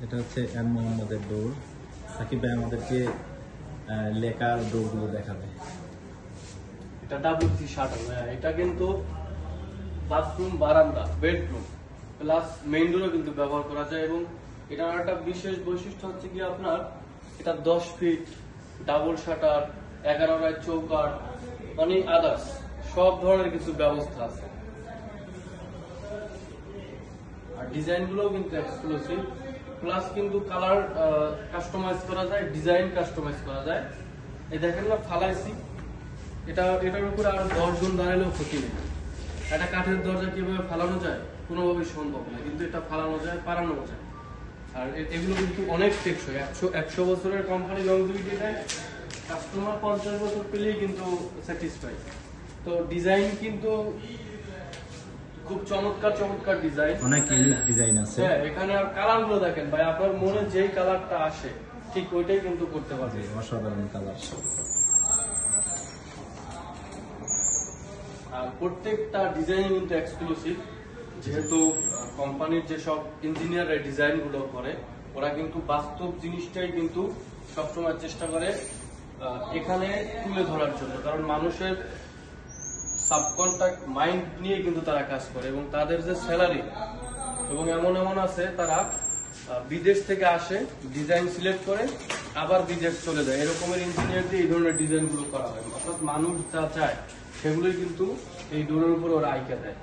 এটা হচ্ছে এম মোহাম্মদের ডোর। সাকিব ভাই আমাদেরকে লেকার ডোরগুলো দেখাবে। এটা WC শাটার। এটা কিন্তু বাথরুম, বারান্দা, বেডরুম প্লাস মেইন ডোরও কিন্তু ব্যবহার করা যায়। এবং এটার একটা বিশেষ বৈশিষ্ট্য হচ্ছে কি আপনার এটা 10 ফিট ডাবল শাটার, 11 চৌকাঠ, মানে আদার্স সব ধরনের কিছু ব্যবস্থা আছে। আর ডিজাইন গুলো কিন্তু এক্সক্লুসিভ, প্লাস কিন্তু কালার কাস্টমাইজ করা যায়, ডিজাইন কাস্টমাইজ করা যায়। এই দেখেন না ফালাইছি, এটার উপরে আর 10 জন দাঁড়ালেও ক্ষতি নেই। একটা কাঠের দরজা কিভাবে ফালানো যায় কোনোভাবেই সম্ভব না, কিন্তু এটা ফালানো যায়, পারানো যায়। আর এগুলো কিন্তু অনেক টেকসই, 100 বছরের কোম্পানি লংজিভিটি দেয়। কাস্টমার 50 বছর পেলেই কিন্তু স্যাটিসফাই। তো ডিজাইন কিন্তু খুব চমৎকার চমৎকার ডিজাইন, অনেক ইউনিক ডিজাইন আছে। হ্যাঁ, এখানে আর কালার গুলো দেখেন ভাই, আপনার মনে যেই কালারটা আসে ঠিক ওইটাই কিন্তু করতে পারবে। অসাধারণ কালার। আর প্রত্যেকটা ডিজাইন কিন্তু এক্সক্লুসিভ, যেহেতু কোম্পানির যেসব ইঞ্জিনিয়ার ডিজাইন গুলো করে ওরা কিন্তু বাস্তব জিনিসটাই কিন্তু সবসময় চেষ্টা করে এখানে তুলে ধরার জন্য। কারণ মানুষের সাবকন্ট্রাক্ট মাইন্ড নিয়ে কিন্তু তারা কাজ করে, এবং তাদের যে স্যালারি, এবং এমন এমন আছে তারা বিদেশ থেকে আসে, ডিজাইন সিলেক্ট করে আবার বিদেশ চলে যায়। এরকমের ইঞ্জিনিয়ার দিয়ে এই ধরনের ডিজাইন গুলো করা হয়। অর্থাৎ মানুষ যা চায় সেগুলোই কিন্তু এই ডোরের উপর ওরা আইকা দেয়।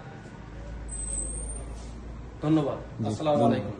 ধন্যবাদ। আসসালামু আলাইকুম।